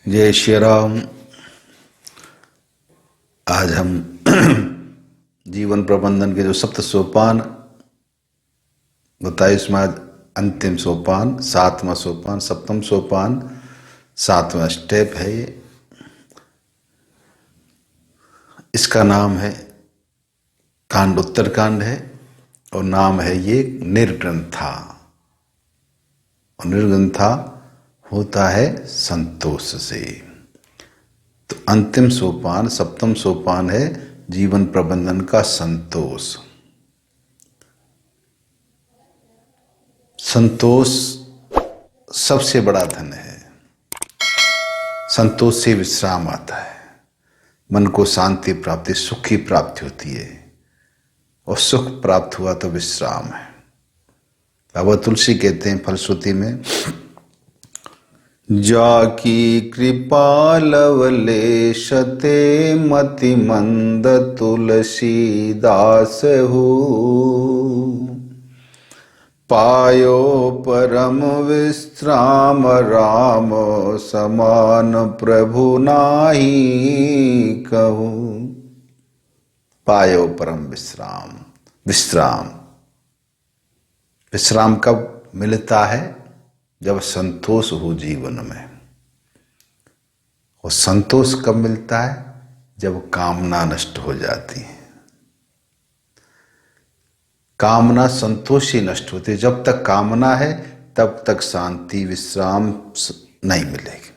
जय श्री राम। आज हम जीवन प्रबंधन के जो सप्त सोपान बताए उसमें आज अंतिम सोपान, सातवां सोपान, सप्तम सोपान, सातवां स्टेप है ये। इसका नाम है कांड, उत्तरकांड है और नाम है ये निर्ग्रंथा। और निर्ग्रंथा होता है संतोष से। तो अंतिम सोपान, सप्तम सोपान है जीवन प्रबंधन का संतोष। संतोष सबसे बड़ा धन है। संतोष से विश्राम आता है, मन को शांति प्राप्ति, सुख की प्राप्ति होती है और सुख प्राप्त हुआ तो विश्राम है। बाबा तुलसी कहते हैं फलश्रुति में, जाकी कृपा लवलेशते मति मंद तुलसी दास हो, पायो परम विश्राम राम समान प्रभु नाही कहूँ। पायो परम विश्राम। विश्राम विश्राम कब मिलता है? जब संतोष हो जीवन में। और संतोष कब मिलता है? जब कामना नष्ट हो जाती है। कामना संतोष ही नष्ट होती है। जब तक कामना है तब तक शांति विश्राम नहीं मिलेगी।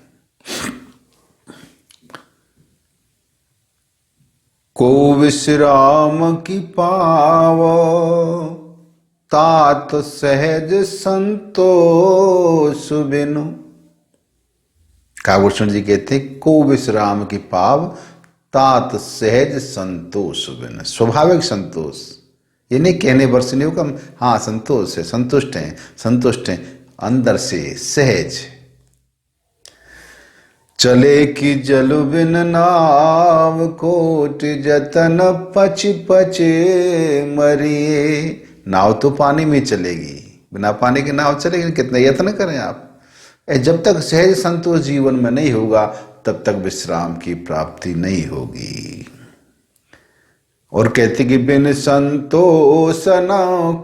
को विश्राम की पावो तात सहज संतोष बिनु। काभूषण जी कहते हैं, को विश्राम की पाव तात सहज संतोष बिनु। स्वाभाविक संतोष, ये नहीं कहने वर्ष नहीं होगा हाँ संतोष है, संतुष्ट हैं अंदर से सहज। चले कि जल बिन नाव कोट जतन पच पचे मरिए। नाव तो पानी में चलेगी, बिना पानी की नाव चलेगी। कितना यत्न करें आप। जब तक सहज संतोष जीवन में नहीं होगा तब तक विश्राम की प्राप्ति नहीं होगी। और कहते कि बिन संतोष न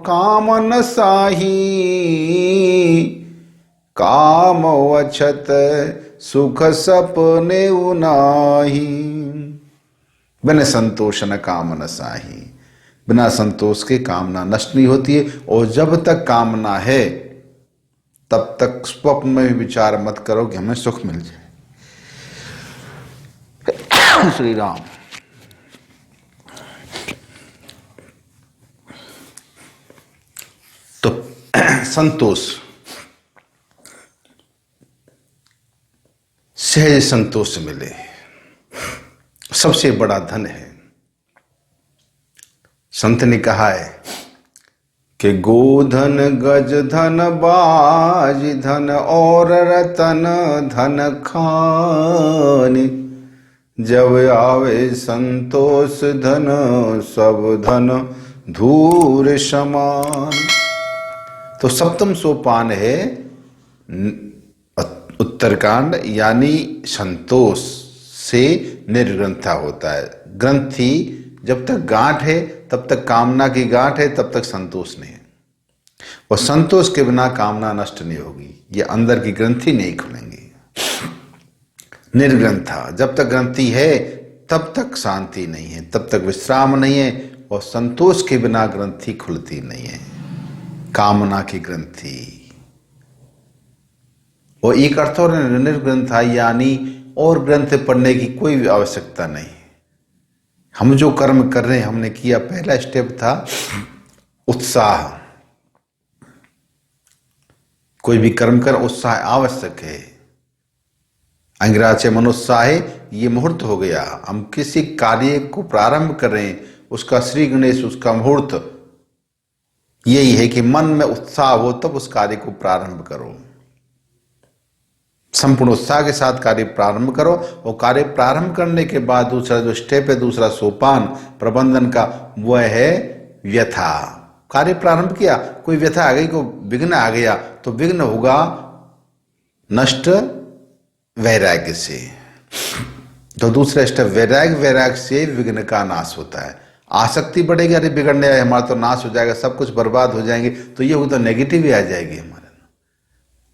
काम न साही, काम अछत सुख सपने उनाही। बिन संतोष न काम न साही, बिना संतोष के कामना नष्ट नहीं होती है। और जब तक कामना है तब तक स्वप्न में भी विचार मत करो कि हमें सुख मिल जाए। श्री राम। तो संतोष, सहज संतोष मिले, सबसे बड़ा धन है। संत ने कहा है कि गोधन गज धन बाज धन और रतन धन खान, जब आवे संतोष धन सब धन धूर समान। तो सप्तम सोपान है उत्तरकांड, यानी संतोष से निर्ग्रंथा होता है। ग्रंथि जब तक गांठ है तब तक कामना की गांठ है, तब तक संतोष नहीं है। और संतोष के बिना कामना नष्ट नहीं होगी, ये अंदर की ग्रंथि नहीं खुलेंगी। निर्ग्रंथा, जब तक ग्रंथि है तब तक शांति नहीं है, तब तक विश्राम नहीं है। और संतोष के बिना ग्रंथि खुलती नहीं है, कामना की ग्रंथि। और एक अर्थ और निर्ग्रंथा, यानी और ग्रंथ पढ़ने की कोई आवश्यकता नहीं। हम जो कर्म कर रहे हैं हमने किया, पहला स्टेप था उत्साह। कोई भी कर्म कर उत्साह आवश्यक है। अंगिराचे मनुत्साहे, ये मुहूर्त हो गया। हम किसी कार्य को प्रारंभ कर रहे हैं, उसका श्री गणेश, उसका मुहूर्त यही है कि मन में उत्साह हो तब उस कार्य को प्रारंभ करो। संपूर्ण उत्साह के साथ कार्य प्रारंभ करो। और कार्य प्रारंभ करने के बाद दूसरा जो स्टेप है, दूसरा सोपान प्रबंधन का, वह है व्यथा। कार्य प्रारंभ किया, कोई व्यथा आ गई, कोई विघ्न आ गया, तो विघ्न होगा नष्ट वैराग्य से। तो दूसरा स्टेप वैराग्य, वैराग्य से विघ्न का नाश होता है। आसक्ति बढ़ेगी, अरे बिगड़ने आए हमारा तो नाश हो जाएगा, सब कुछ बर्बाद हो जाएंगे, तो ये हो तो नेगेटिव ही आ जाएगी हमारे।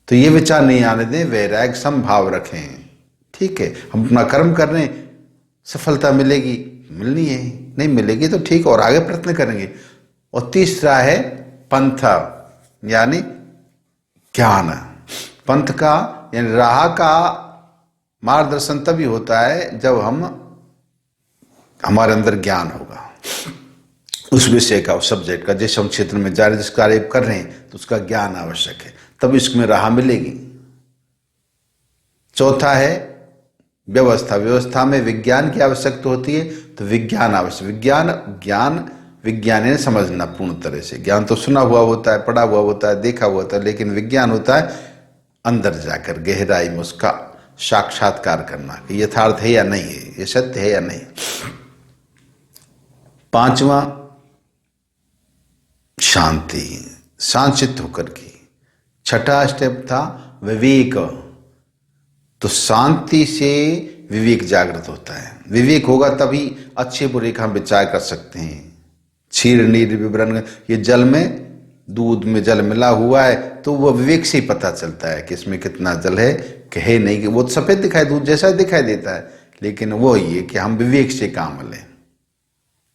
तो ये विचार नहीं आने दें, वैराग्य समभाव रखें। ठीक है, हम अपना कर्म कर रहे हैं, सफलता मिलेगी, मिलनी है, नहीं मिलेगी तो ठीक, और आगे प्रयत्न करेंगे। और तीसरा है पंथ, यानी ज्ञान। पंथ का यानी राह का मार्गदर्शन तभी होता है जब हमारे अंदर ज्ञान होगा उस विषय का, उस सब्जेक्ट का, जिस हम क्षेत्र में जा रहे, जिस कार्य कर रहे हैं, तो उसका ज्ञान आवश्यक है, तब इसमें राह मिलेगी। चौथा है व्यवस्था। व्यवस्था में विज्ञान की आवश्यकता होती है, तो विज्ञान आवश्यक। ज्ञान विज्ञान है समझना पूर्ण तरह से। ज्ञान तो सुना हुआ होता है, पढ़ा हुआ होता है, देखा हुआ होता है, लेकिन विज्ञान होता है अंदर जाकर गहराई में उसका साक्षात्कार करना कि यथार्थ है या नहीं है, ये सत्य है या नहीं। पांचवा शांति, शांत होकर की। छठा स्टेप था विवेक। तो शांति से विवेक जागृत होता है। विवेक होगा तभी अच्छे बुरे का हम विचार कर सकते हैं। क्षीर नीर विवरण, ये जल में, दूध में जल मिला हुआ है, तो वो विवेक से ही पता चलता है कि इसमें कितना जल है कि है नहीं। कि वो सफेद दिखाई, दूध जैसा दिखाई देता है, लेकिन वो ये कि हम विवेक से काम लें।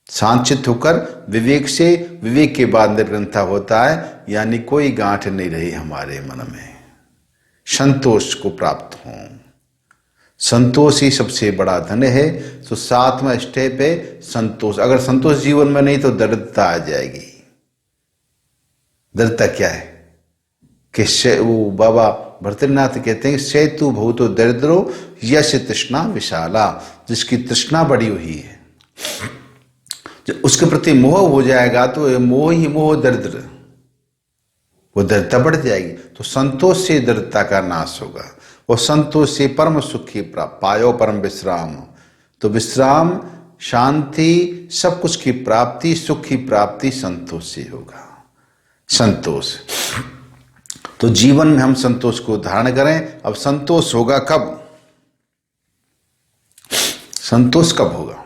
शांत होकर विवेक से, विवेक के बाद निर्ग्रंथा होता है, यानी कोई गांठ नहीं रही हमारे मन में, संतोष को प्राप्त हो। संतोष ही सबसे बड़ा धन है। तो 7वां स्टेप है संतोष। अगर संतोष जीवन में नहीं तो दरिद्रता आ जाएगी। दरिद्रता क्या है कि वो बाबा भरतनाथ कहते हैं, सेतु भूतो दरिद्रो यश तृष्णा विशाला। जिसकी तृष्णा बढ़ी हुई है, जब उसके प्रति मोह हो जाएगा तो मोह ही मोह दरिद्र, वो दरिद्रता बढ़ जाएगी। तो संतोष से दरिद्रता का नाश होगा, और संतोष से परम सुखी प्राप्त, पायो परम विश्राम। तो विश्राम, शांति, सब कुछ की प्राप्ति, सुख की प्राप्ति संतोष से होगा। संतोष, तो जीवन में हम संतोष को धारण करें। अब संतोष होगा कब? संतोष कब होगा?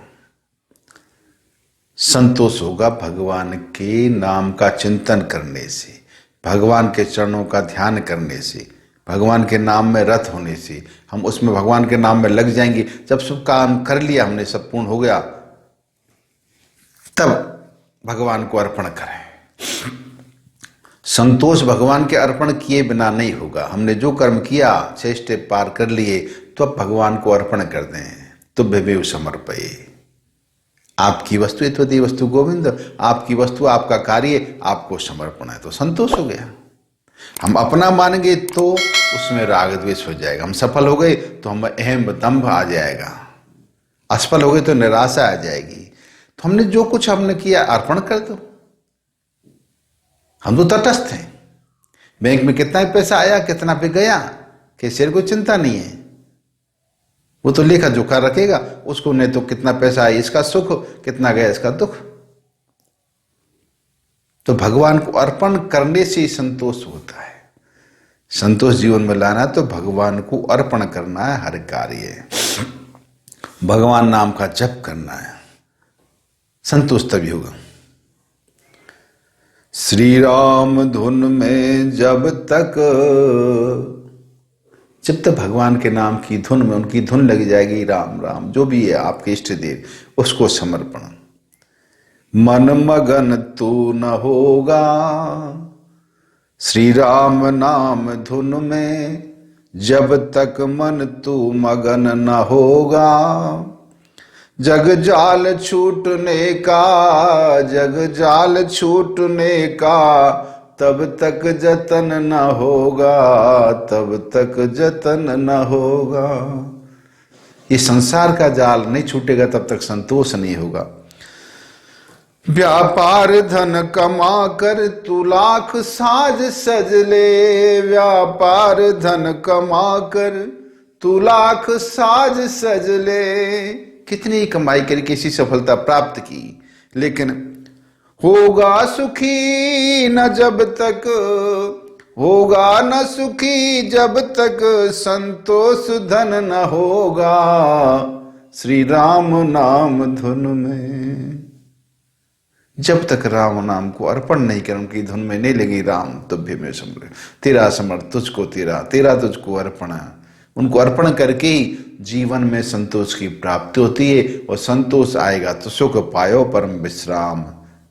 संतोष होगा भगवान के नाम का चिंतन करने से, भगवान के चरणों का ध्यान करने से, भगवान के नाम में रत होने से। हम उसमें भगवान के नाम में लग जाएंगे। जब सब काम कर लिया हमने, सब पूर्ण हो गया, तब भगवान को अर्पण करें। संतोष भगवान के अर्पण किए बिना नहीं होगा। हमने जो कर्म किया, 6 स्टेप पार कर लिए, तो अब भगवान को अर्पण कर दें। तुभ्यमेव समर्पये। आपकी वस्तु इत्वति वस्तु गोविंद, आपकी वस्तु, आपका कार्य, आपको समर्पण है, तो संतोष हो गया। हम अपना मानेंगे तो उसमें राग द्वेष हो जाएगा। हम सफल हो गए तो हम अहम दंभ आ जाएगा, असफल हो गए तो निराशा आ जाएगी। तो हमने जो कुछ हमने किया अर्पण कर दो। हम तो तटस्थ हैं। बैंक में कितना पैसा आया, कितना पे गया, किसी को चिंता नहीं है। वो तो लेखा जोखा रखेगा, उसको नहीं तो कितना पैसा आया इसका सुख, कितना गया इसका दुख। तो भगवान को अर्पण करने से संतोष होता है। संतोष जीवन में लाना तो भगवान को अर्पण करना है, हर कार्य भगवान नाम का जप करना है, संतोष तभी होगा। श्री राम धुन में जब तक भगवान के नाम की धुन में उनकी धुन लग जाएगी, राम राम जो भी है आपके इष्ट देव, उसको समर्पण। मन मगन तू न होगा श्री राम नाम धुन में, जब तक मन तू मगन न होगा। जग जाल छूटने का, जग जाल छूटने का, तब तक जतन न होगा, तब तक जतन न होगा। ये संसार का जाल नहीं छूटेगा तब तक संतोष नहीं होगा। व्यापार धन कमा कर तू लाख साज सज ले, व्यापार धन कमा कर तू लाख साज सज ले। कितनी कमाई करके किसी सफलता प्राप्त की, लेकिन होगा सुखी न जब तक, होगा न सुखी जब तक संतोष धन न होगा, श्री राम नाम धुन में। जब तक राम नाम को अर्पण नहीं कर, उनकी धुन में नहीं लगी राम तुभ्य में समर्पण, तेरा समर्थ तुझको तेरा, तेरा तुझको अर्पण। उनको अर्पण करके ही जीवन में संतोष की प्राप्ति होती है, और संतोष आएगा तो सुख पायो परम विश्राम।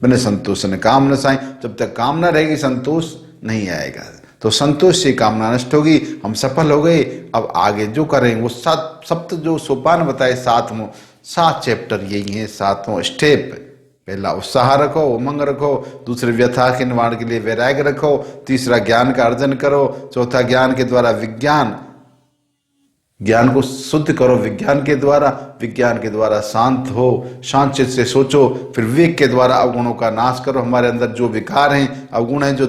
बिना संतोष ने काम न साई, जब तक कामना रहेगी संतोष नहीं आएगा। तो संतोष से कामना नष्ट होगी, हम सफल हो गए। अब आगे जो करें वो सप्त जो सोपान बताए, 7 चैप्टर यही है, 7वां स्टेप। पहला उत्साह रखो, उमंग रखो, दूसरे व्यथा के निवारण के लिए वैराग्य रखो, तीसरा ज्ञान का अर्जन करो, चौथा ज्ञान के द्वारा ज्ञान को शुद्ध करो, विज्ञान के द्वारा शांत हो, शांत चित्त से सोचो, फिर विवेक के द्वारा अवगुणों का नाश करो। हमारे अंदर जो विकार हैं, अवगुण हैं, जो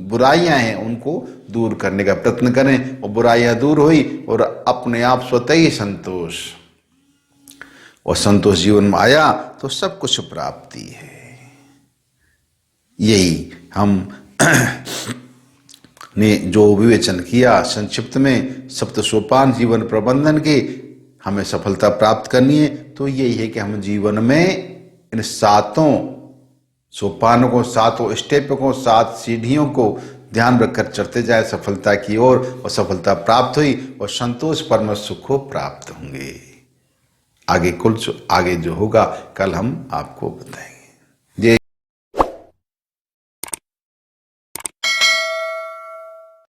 बुराइयां हैं, उनको दूर करने का प्रयत्न करें, और बुराइयां दूर हुई और अपने आप स्वतः ही संतोष, और संतोष जीवन में आया तो सब कुछ प्राप्ति है। यही हम ने जो विवेचन किया संक्षिप्त में, सप्त सोपान जीवन प्रबंधन के, हमें सफलता प्राप्त करनी है तो यही है कि हम जीवन में इन 7 सोपानों को, 7 स्टेप को, 7 सीढ़ियों को ध्यान रखकर चढ़ते जाए सफलता की ओर, और सफलता प्राप्त हुई और संतोष परम सुख को प्राप्त होंगे। आगे जो होगा कल हम आपको बताएंगे।